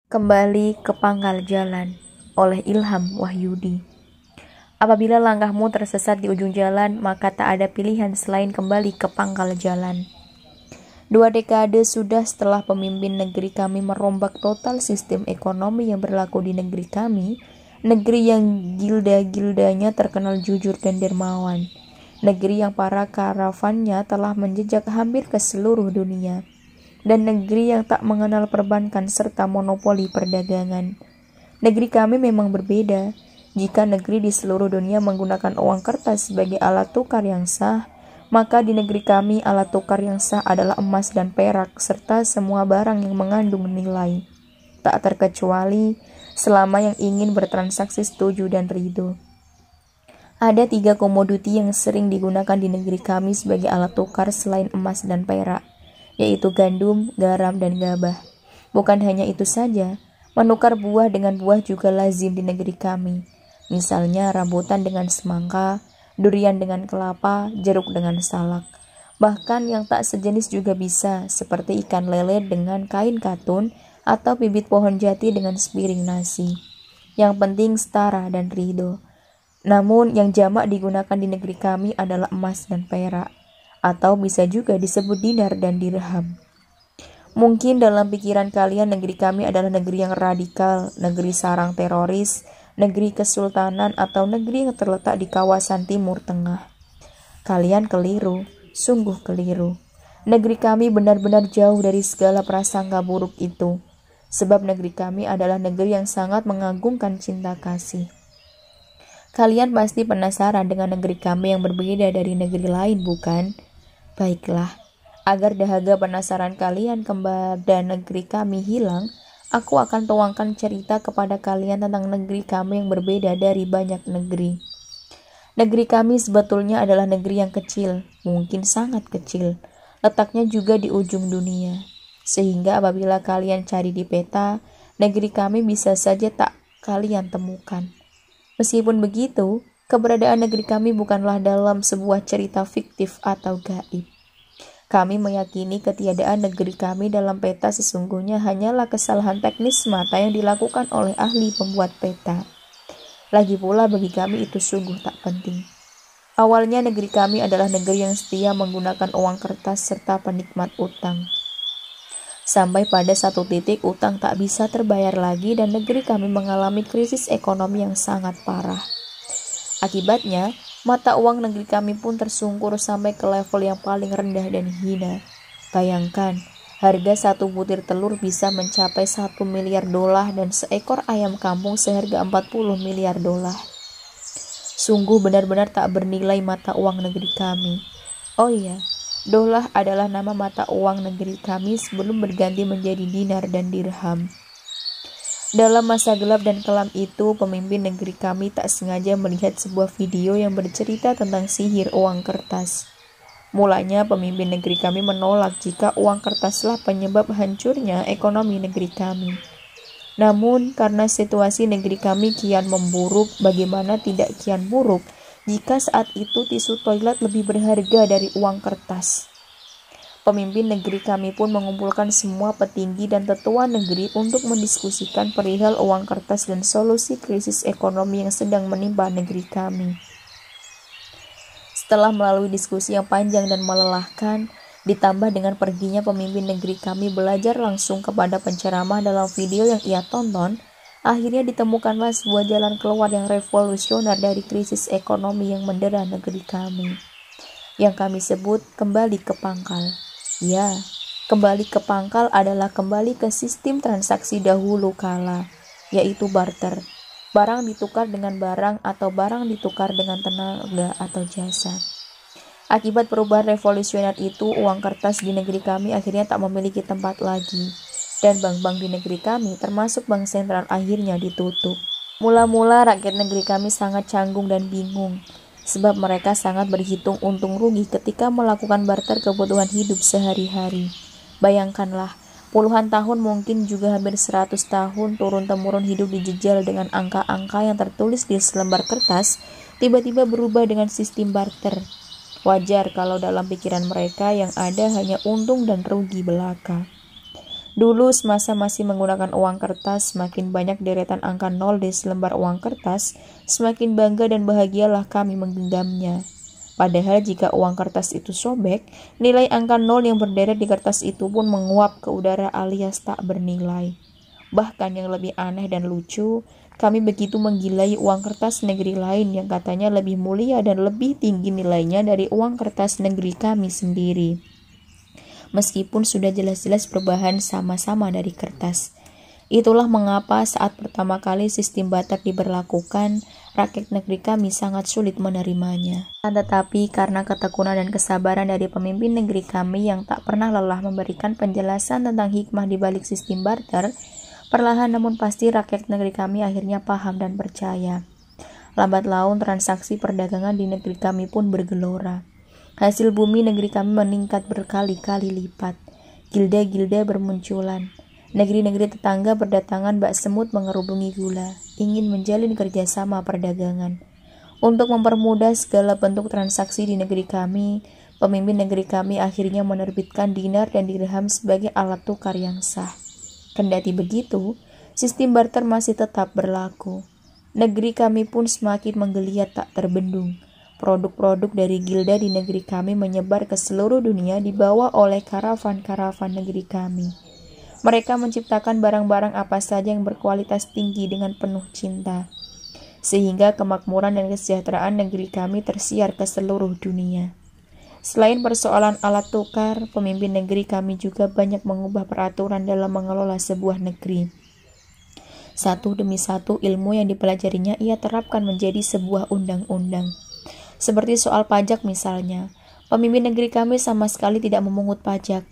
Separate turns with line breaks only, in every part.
Kembali ke pangkal jalan oleh Ilham Wahyudi. Apabila langkahmu tersesat di ujung jalan, maka tak ada pilihan selain kembali ke pangkal jalan. 2 dekade sudah setelah pemimpin negeri kami merombak total sistem ekonomi yang berlaku di negeri kami, negeri yang gilda-gildanya terkenal jujur dan dermawan, negeri yang para karavannya telah menjejak hampir ke seluruh dunia, dan negeri yang tak mengenal perbankan serta monopoli perdagangan. Negeri kami memang berbeda. Jika negeri di seluruh dunia menggunakan uang kertas sebagai alat tukar yang sah, maka di negeri kami alat tukar yang sah adalah emas dan perak serta semua barang yang mengandung nilai, tak terkecuali selama yang ingin bertransaksi setuju dan ridho. Ada 3 komoditi yang sering digunakan di negeri kami sebagai alat tukar selain emas dan perak, yaitu gandum, garam, dan gabah. Bukan hanya itu saja, menukar buah dengan buah juga lazim di negeri kami. Misalnya rambutan dengan semangka, durian dengan kelapa, jeruk dengan salak. Bahkan yang tak sejenis juga bisa, seperti ikan lele dengan kain katun atau bibit pohon jati dengan sepiring nasi. Yang penting setara dan ridho. Namun yang jamak digunakan di negeri kami adalah emas dan perak, atau bisa juga disebut dinar dan dirham. Mungkin dalam pikiran kalian negeri kami adalah negeri yang radikal, negeri sarang teroris, negeri kesultanan, atau negeri yang terletak di kawasan Timur Tengah. Kalian keliru, sungguh keliru. Negeri kami benar-benar jauh dari segala prasangka buruk itu, sebab negeri kami adalah negeri yang sangat mengagungkan cinta kasih. Kalian pasti penasaran dengan negeri kami yang berbeda dari negeri lain, bukan? Baiklah, agar dahaga penasaran kalian kepada negeri kami hilang, aku akan tuangkan cerita kepada kalian tentang negeri kami yang berbeda dari banyak negeri. Negeri kami sebetulnya adalah negeri yang kecil, mungkin sangat kecil. Letaknya juga di ujung dunia. Sehingga apabila kalian cari di peta, negeri kami bisa saja tak kalian temukan. Meskipun begitu, keberadaan negeri kami bukanlah dalam sebuah cerita fiktif atau gaib. Kami meyakini ketiadaan negeri kami dalam peta sesungguhnya hanyalah kesalahan teknis semata yang dilakukan oleh ahli pembuat peta. Lagi pula bagi kami itu sungguh tak penting. Awalnya negeri kami adalah negeri yang setia menggunakan uang kertas serta penikmat utang. Sampai pada satu titik utang tak bisa terbayar lagi dan negeri kami mengalami krisis ekonomi yang sangat parah. Akibatnya, mata uang negeri kami pun tersungkur sampai ke level yang paling rendah dan hina. Bayangkan, harga 1 butir telur bisa mencapai 1 miliar dolar dan seekor ayam kampung seharga 40 miliar dolar. Sungguh benar-benar tak bernilai mata uang negeri kami. Oh iya, dolar adalah nama mata uang negeri kami sebelum berganti menjadi dinar dan dirham. Dalam masa gelap dan kelam itu, pemimpin negeri kami tak sengaja melihat sebuah video yang bercerita tentang sihir uang kertas. Mulanya pemimpin negeri kami menolak jika uang kertaslah penyebab hancurnya ekonomi negeri kami. Namun karena situasi negeri kami kian memburuk, bagaimana tidak kian buruk jika saat itu tisu toilet lebih berharga dari uang kertas. Pemimpin negeri kami pun mengumpulkan semua petinggi dan tetua negeri untuk mendiskusikan perihal uang kertas dan solusi krisis ekonomi yang sedang menimpa negeri kami. Setelah melalui diskusi yang panjang dan melelahkan, ditambah dengan perginya pemimpin negeri kami belajar langsung kepada penceramah dalam video yang ia tonton, akhirnya ditemukanlah sebuah jalan keluar yang revolusioner dari krisis ekonomi yang mendera negeri kami, yang kami sebut kembali ke pangkal. Ya, kembali ke pangkal adalah kembali ke sistem transaksi dahulu kala, yaitu barter. Barang ditukar dengan barang atau barang ditukar dengan tenaga atau jasa. Akibat perubahan revolusioner itu, uang kertas di negeri kami akhirnya tak memiliki tempat lagi. Dan bank-bank di negeri kami, termasuk bank sentral, akhirnya ditutup. Mula-mula rakyat negeri kami sangat canggung dan bingung, sebab mereka sangat berhitung untung rugi ketika melakukan barter kebutuhan hidup sehari-hari. Bayangkanlah, puluhan tahun mungkin juga hampir 100 tahun turun-temurun hidup dijejal dengan angka-angka yang tertulis di selembar kertas, tiba-tiba berubah dengan sistem barter. Wajar kalau dalam pikiran mereka yang ada hanya untung dan rugi belaka. Dulu semasa masih menggunakan uang kertas, semakin banyak deretan angka 0 di selembar uang kertas, semakin bangga dan bahagialah kami menggenggamnya. Padahal jika uang kertas itu sobek, nilai angka 0 yang berderet di kertas itu pun menguap ke udara alias tak bernilai. Bahkan yang lebih aneh dan lucu, kami begitu menggilai uang kertas negeri lain yang katanya lebih mulia dan lebih tinggi nilainya dari uang kertas negeri kami sendiri. Meskipun sudah jelas-jelas berbahan sama-sama dari kertas. Itulah mengapa saat pertama kali sistem barter diberlakukan, rakyat negeri kami sangat sulit menerimanya. Tetapi karena ketekunan dan kesabaran dari pemimpin negeri kami yang tak pernah lelah memberikan penjelasan tentang hikmah di balik sistem barter, perlahan namun pasti rakyat negeri kami akhirnya paham dan percaya. Lambat laun transaksi perdagangan di negeri kami pun bergelora. Hasil bumi negeri kami meningkat berkali-kali lipat. Gilda-gilda bermunculan. Negeri-negeri tetangga berdatangan bak semut mengerubungi gula, ingin menjalin kerjasama perdagangan. Untuk mempermudah segala bentuk transaksi di negeri kami, pemimpin negeri kami akhirnya menerbitkan dinar dan dirham sebagai alat tukar yang sah. Kendati begitu, sistem barter masih tetap berlaku. Negeri kami pun semakin menggeliat tak terbendung. Produk-produk dari gilda di negeri kami menyebar ke seluruh dunia dibawa oleh karavan-karavan negeri kami. Mereka menciptakan barang-barang apa saja yang berkualitas tinggi dengan penuh cinta, sehingga kemakmuran dan kesejahteraan negeri kami tersiar ke seluruh dunia. Selain persoalan alat tukar, pemimpin negeri kami juga banyak mengubah peraturan dalam mengelola sebuah negeri. Satu demi satu ilmu yang dipelajarinya ia terapkan menjadi sebuah undang-undang. Seperti soal pajak misalnya, pemimpin negeri kami sama sekali tidak memungut pajak.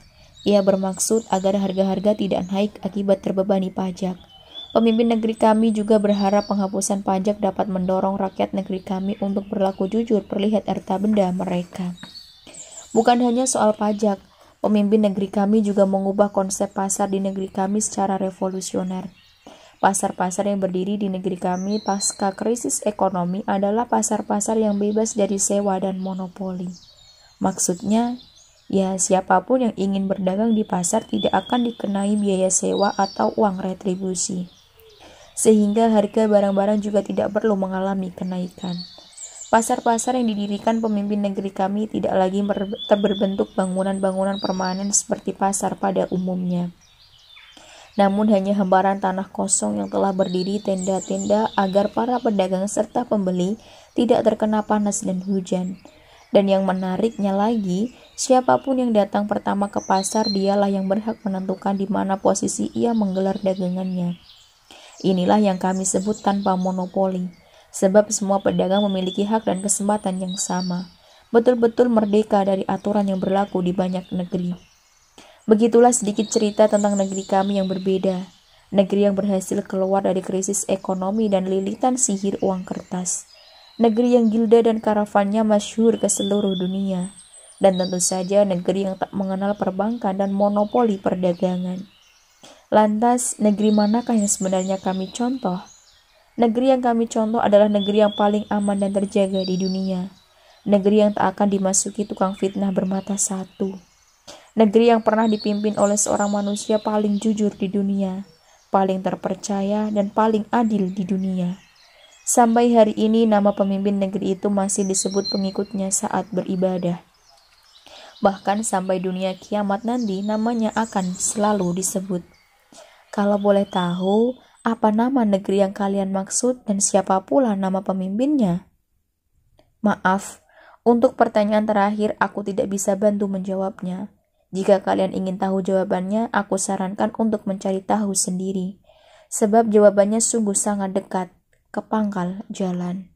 Ia bermaksud agar harga-harga tidak naik akibat terbebani pajak. Pemimpin negeri kami juga berharap penghapusan pajak dapat mendorong rakyat negeri kami untuk berlaku jujur perlihat harta benda mereka. Bukan hanya soal pajak, pemimpin negeri kami juga mengubah konsep pasar di negeri kami secara revolusioner. Pasar-pasar yang berdiri di negeri kami pasca krisis ekonomi adalah pasar-pasar yang bebas dari sewa dan monopoli. Maksudnya, ya siapapun yang ingin berdagang di pasar tidak akan dikenai biaya sewa atau uang retribusi. Sehingga harga barang-barang juga tidak perlu mengalami kenaikan. Pasar-pasar yang didirikan pemimpin negeri kami tidak lagi berbentuk bangunan-bangunan permanen seperti pasar pada umumnya. Namun hanya hamparan tanah kosong yang telah berdiri tenda-tenda agar para pedagang serta pembeli tidak terkena panas dan hujan. Dan yang menariknya lagi, siapapun yang datang pertama ke pasar dialah yang berhak menentukan di mana posisi ia menggelar dagangannya. Inilah yang kami sebut tanpa monopoli, sebab semua pedagang memiliki hak dan kesempatan yang sama, betul-betul merdeka dari aturan yang berlaku di banyak negeri. Begitulah sedikit cerita tentang negeri kami yang berbeda, negeri yang berhasil keluar dari krisis ekonomi dan lilitan sihir uang kertas, negeri yang gilda dan karavannya masyhur ke seluruh dunia, dan tentu saja negeri yang tak mengenal perbankan dan monopoli perdagangan. Lantas, negeri manakah yang sebenarnya kami contoh? Negeri yang kami contoh adalah negeri yang paling aman dan terjaga di dunia, negeri yang tak akan dimasuki tukang fitnah bermata satu. Negeri yang pernah dipimpin oleh seorang manusia paling jujur di dunia, paling terpercaya dan paling adil di dunia. Sampai hari ini nama pemimpin negeri itu masih disebut pengikutnya saat beribadah. Bahkan sampai dunia kiamat nanti namanya akan selalu disebut. Kalau boleh tahu, apa nama negeri yang kalian maksud dan siapa pula nama pemimpinnya? Maaf, untuk pertanyaan terakhir aku tidak bisa bantu menjawabnya. Jika kalian ingin tahu jawabannya, aku sarankan untuk mencari tahu sendiri. Sebab jawabannya sungguh sangat dekat, ke pangkal jalan.